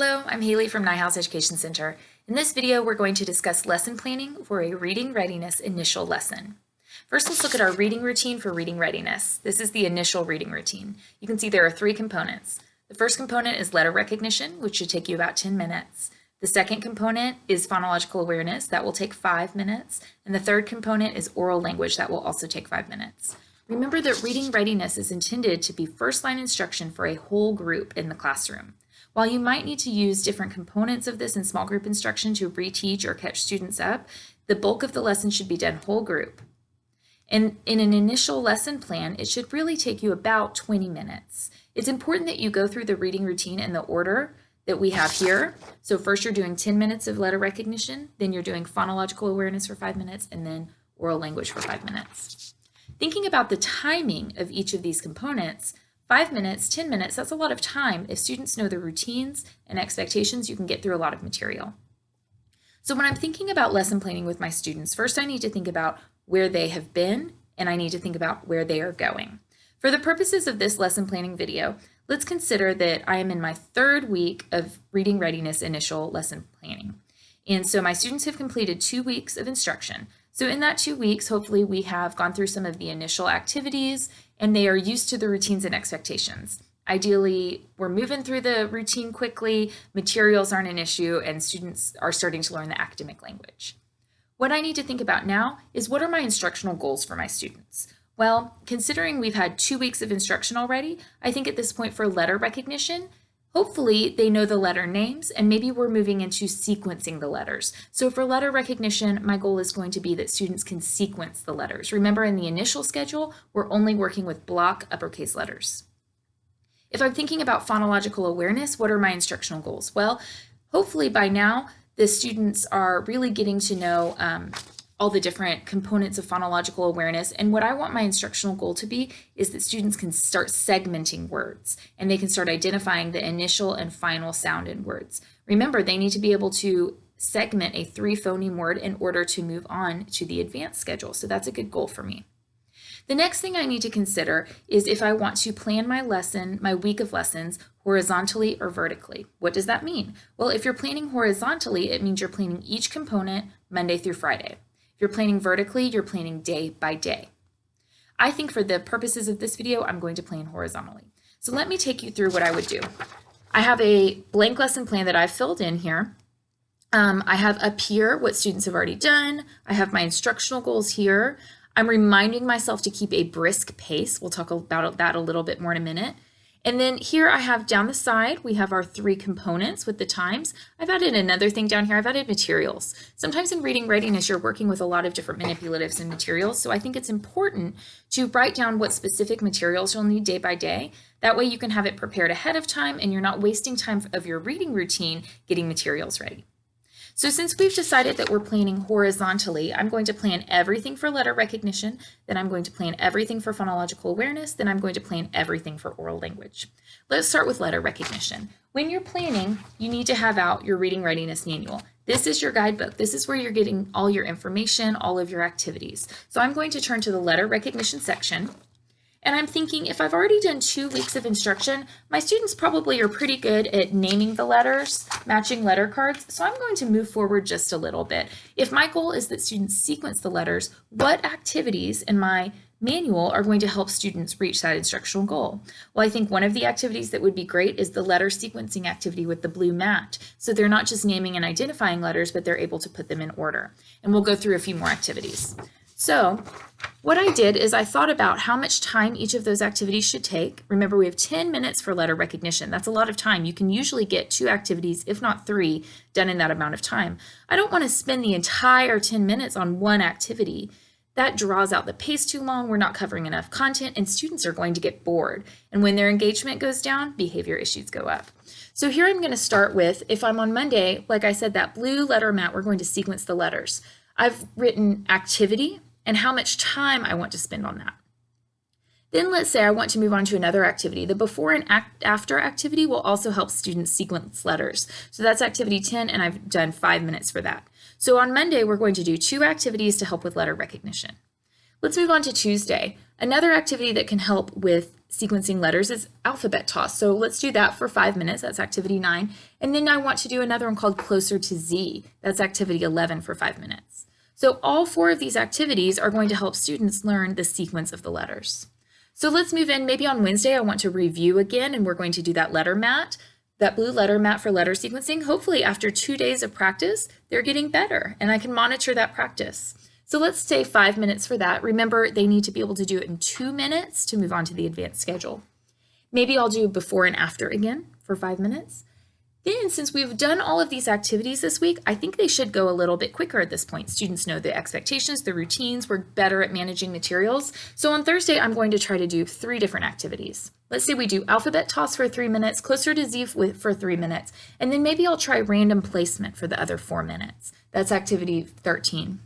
Hello, I'm Haley from Neuhaus Education Center. In this video, we're going to discuss lesson planning for a Reading Readiness Initial lesson. First, let's look at our reading routine for reading readiness. This is the initial reading routine. You can see there are 3 components. The first component is letter recognition, which should take you about 10 minutes. The second component is phonological awareness. That will take 5 minutes. And the third component is oral language. That will also take 5 minutes. Remember that reading readiness is intended to be first-line instruction for a whole group in the classroom. While you might need to use different components of this in small group instruction to reteach or catch students up, the bulk of the lesson should be done whole group. And in an initial lesson plan, it should really take you about 20 minutes. It's important that you go through the reading routine in the order that we have here. So first you're doing 10 minutes of letter recognition, then you're doing phonological awareness for 5 minutes, and then oral language for 5 minutes. Thinking about the timing of each of these components, 5 minutes, 10 minutes, that's a lot of time. If students know the routines and expectations, you can get through a lot of material. So when I'm thinking about lesson planning with my students, first I need to think about where they have been, and I need to think about where they are going. For the purposes of this lesson planning video, let's consider that I am in my 3rd week of Reading Readiness Initial lesson planning. And so my students have completed 2 weeks of instruction. So in that 2 weeks, hopefully we have gone through some of the initial activities and they are used to the routines and expectations. Ideally, we're moving through the routine quickly, materials aren't an issue, and students are starting to learn the academic language. What I need to think about now is what are my instructional goals for my students? Well, considering we've had 2 weeks of instruction already, I think at this point for letter recognition, hopefully they know the letter names and maybe we're moving into sequencing the letters. So for letter recognition, my goal is going to be that students can sequence the letters. Remember in the initial schedule, we're only working with block uppercase letters. If I'm thinking about phonological awareness, what are my instructional goals? Well, hopefully by now the students are really getting to know all the different components of phonological awareness. And what I want my instructional goal to be is that students can start segmenting words and they can start identifying the initial and final sound in words. Remember, they need to be able to segment a 3-phoneme word in order to move on to the advanced schedule. So that's a good goal for me. The next thing I need to consider is if I want to plan my lesson, my week of lessons, horizontally or vertically. What does that mean? Well, if you're planning horizontally, it means you're planning each component Monday through Friday. If you're planning vertically, you're planning day by day. I think for the purposes of this video, I'm going to plan horizontally. So let me take you through what I would do. I have a blank lesson plan that I've filled in here. I have up here what students have already done. I have my instructional goals here. I'm reminding myself to keep a brisk pace. We'll talk about that a little bit more in a minute. And then here I have down the side, we have our 3 components with the times. I've added another thing down here. I've added materials. Sometimes in reading readiness, you're working with a lot of different manipulatives and materials. So I think it's important to write down what specific materials you'll need day by day. That way you can have it prepared ahead of time and you're not wasting time of your reading routine getting materials ready. So since we've decided that we're planning horizontally, I'm going to plan everything for letter recognition, then I'm going to plan everything for phonological awareness, then I'm going to plan everything for oral language. Let's start with letter recognition. When you're planning, you need to have out your Reading Readiness Manual. This is your guidebook. This is where you're getting all your information, all of your activities. So I'm going to turn to the letter recognition section. And I'm thinking if I've already done 2 weeks of instruction, my students probably are pretty good at naming the letters, matching letter cards, so I'm going to move forward just a little bit. If my goal is that students sequence the letters, what activities in my manual are going to help students reach that instructional goal? Well, I think one of the activities that would be great is the letter sequencing activity with the blue mat. So they're not just naming and identifying letters, but they're able to put them in order. And we'll go through a few more activities. So what I did is I thought about how much time each of those activities should take. Remember, we have 10 minutes for letter recognition. That's a lot of time. You can usually get 2 activities, if not 3, done in that amount of time. I don't want to spend the entire 10 minutes on one activity. That draws out the pace too long. We're not covering enough content and students are going to get bored. And when their engagement goes down, behavior issues go up. So here I'm going to start with, if I'm on Monday, like I said, that blue letter mat, we're going to sequence the letters. I've written activity and how much time I want to spend on that. Then let's say I want to move on to another activity. The before and after activity will also help students sequence letters. So that's activity 10 and I've done 5 minutes for that. So on Monday, we're going to do 2 activities to help with letter recognition. Let's move on to Tuesday. Another activity that can help with sequencing letters is alphabet toss. So let's do that for 5 minutes. That's activity 9. And then I want to do another one called Closer to Z. That's activity 11 for 5 minutes. So all 4 of these activities are going to help students learn the sequence of the letters. So let's move in. Maybe on Wednesday I want to review again, and we're going to do that letter mat, that blue letter mat for letter sequencing. Hopefully after 2 days of practice, they're getting better and I can monitor that practice. So let's say 5 minutes for that. Remember, they need to be able to do it in 2 minutes to move on to the advanced schedule. Maybe I'll do before and after again for 5 minutes. Then, since we've done all of these activities this week, I think they should go a little bit quicker at this point. Students know the expectations, the routines, we're better at managing materials. So on Thursday, I'm going to try to do 3 different activities. Let's say we do alphabet toss for 3 minutes, Closer to Z for 3 minutes, and then maybe I'll try random placement for the other 4 minutes. That's activity 13.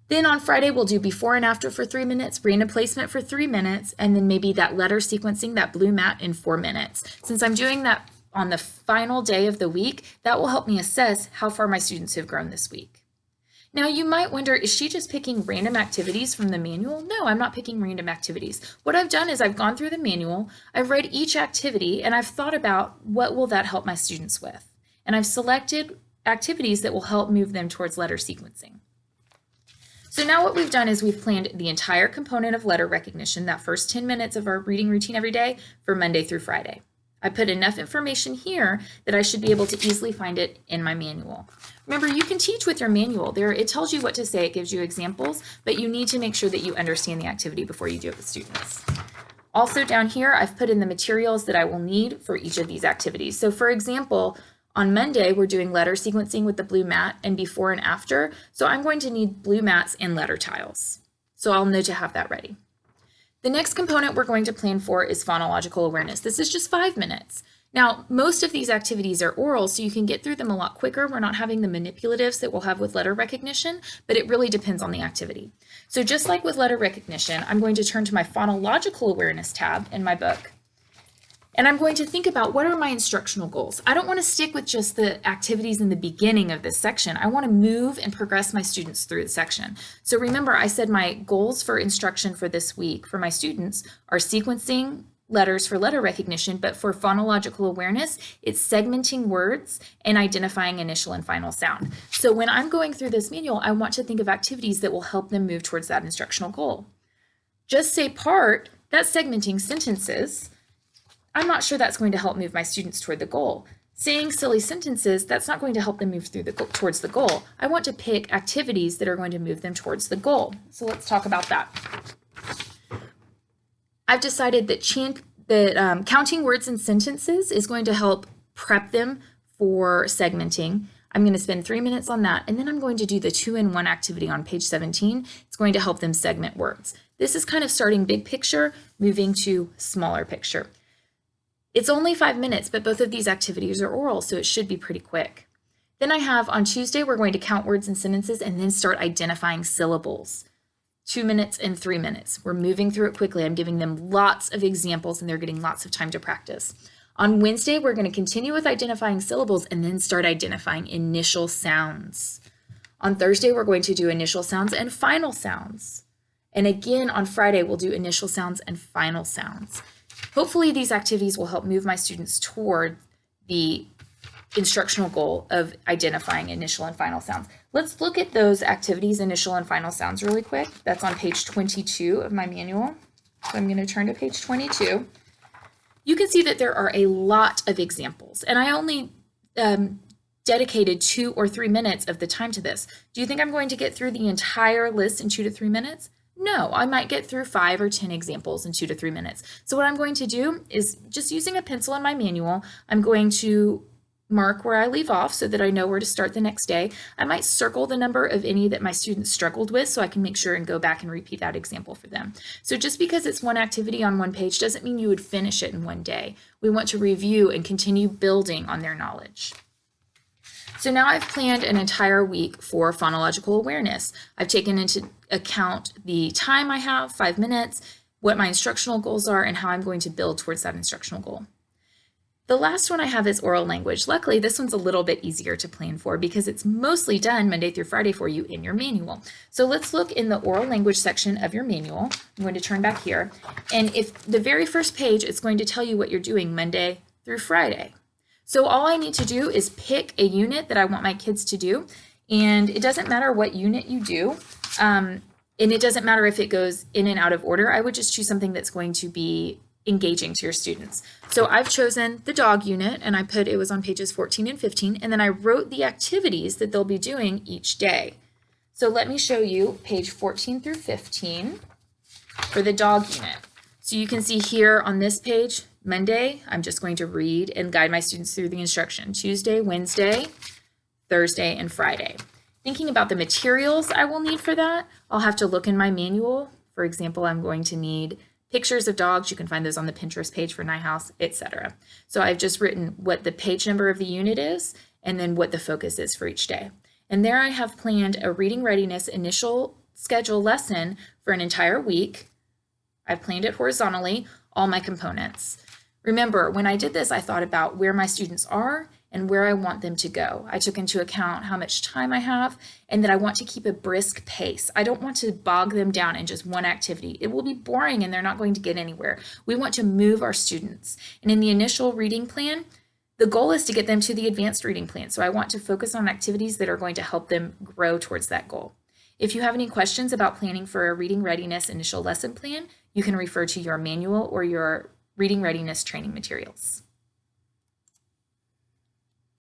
Then on Friday, we'll do before and after for 3 minutes, random placement for 3 minutes, and then maybe that letter sequencing, that blue mat in 4 minutes. Since I'm doing that on the final day of the week, that will help me assess how far my students have grown this week. Now you might wonder, is she just picking random activities from the manual? No, I'm not picking random activities. What I've done is I've gone through the manual, I've read each activity, and I've thought about what will that help my students with. And I've selected activities that will help move them towards letter sequencing. So now what we've done is we've planned the entire component of letter recognition, that first 10 minutes of our reading routine every day, for Monday through Friday. I put enough information here that I should be able to easily find it in my manual. Remember, you can teach with your manual. It tells you what to say, it gives you examples, but you need to make sure that you understand the activity before you do it with students. Also down here, I've put in the materials that I will need for each of these activities. So for example, on Monday, we're doing letter sequencing with the blue mat and before and after. So I'm going to need blue mats and letter tiles. So I'll know to have that ready. The next component we're going to plan for is phonological awareness. This is just 5 minutes. Now, most of these activities are oral, so you can get through them a lot quicker. We're not having the manipulatives that we'll have with letter recognition, but it really depends on the activity. So just like with letter recognition, I'm going to turn to my phonological awareness tab in my book. And I'm going to think about, what are my instructional goals? I don't want to stick with just the activities in the beginning of this section. I want to move and progress my students through the section. So remember, I said my goals for instruction for this week for my students are sequencing letters for letter recognition, but for phonological awareness, it's segmenting words and identifying initial and final sound. So when I'm going through this manual, I want to think of activities that will help them move towards that instructional goal. Just say part, that's segmenting sentences. I'm not sure that's going to help move my students toward the goal. Saying silly sentences, that's not going to help them move towards the goal. I want to pick activities that are going to move them towards the goal. So let's talk about that. I've decided that counting words and sentences is going to help prep them for segmenting. I'm going to spend 3 minutes on that, and then I'm going to do the 2-in-1 activity on page 17. It's going to help them segment words. This is kind of starting big picture, moving to smaller picture. It's only 5 minutes, but both of these activities are oral, so it should be pretty quick. Then I have on Tuesday, we're going to count words and sentences and then start identifying syllables. 2 minutes and 3 minutes. We're moving through it quickly. I'm giving them lots of examples and they're getting lots of time to practice. On Wednesday, we're going to continue with identifying syllables and then start identifying initial sounds. On Thursday, we're going to do initial sounds and final sounds. And again, on Friday, we'll do initial sounds and final sounds. Hopefully these activities will help move my students toward the instructional goal of identifying initial and final sounds. Let's look at those activities, initial and final sounds, really quick. That's on page 22 of my manual. So I'm going to turn to page 22. You can see that there are a lot of examples, and I only dedicated 2 or 3 minutes of the time to this. Do you think I'm going to get through the entire list in 2 to 3 minutes? No, I might get through 5 or 10 examples in 2 to 3 minutes. So what I'm going to do is, just using a pencil in my manual, I'm going to mark where I leave off so that I know where to start the next day. I might circle the number of any that my students struggled with so I can make sure and go back and repeat that example for them. So just because it's one activity on one page doesn't mean you would finish it in one day. We want to review and continue building on their knowledge. So now I've planned an entire week for phonological awareness. I've taken into account the time I have, 5 minutes, what my instructional goals are, and how I'm going to build towards that instructional goal. The last one I have is oral language. Luckily, this one's a little bit easier to plan for because it's mostly done Monday through Friday for you in your manual. So let's look in the oral language section of your manual. I'm going to turn back here. And if the very first page, it's going to tell you what you're doing Monday through Friday. So all I need to do is pick a unit that I want my kids to do. And it doesn't matter what unit you do. And it doesn't matter if it goes in and out of order. I would just choose something that's going to be engaging to your students. So I've chosen the dog unit, and I put it was on pages 14 and 15, and then I wrote the activities that they'll be doing each day. So let me show you page 14 through 15 for the dog unit. So you can see here on this page, Monday, I'm just going to read and guide my students through the instruction. Tuesday, Wednesday, Thursday, and Friday. Thinking about the materials I will need for that, I'll have to look in my manual. For example, I'm going to need pictures of dogs. You can find those on the Pinterest page for Neuhaus, etc. So I've just written what the page number of the unit is and then what the focus is for each day. And there I have planned a Reading Readiness Initial Schedule lesson for an entire week. I've planned it horizontally, all my components. Remember, when I did this, I thought about where my students are and where I want them to go. I took into account how much time I have and that I want to keep a brisk pace. I don't want to bog them down in just one activity. It will be boring and they're not going to get anywhere. We want to move our students. And in the initial reading plan, the goal is to get them to the advanced reading plan. So I want to focus on activities that are going to help them grow towards that goal. If you have any questions about planning for a Reading Readiness Initial Lesson Plan, you can refer to your manual or your Reading Readiness training materials.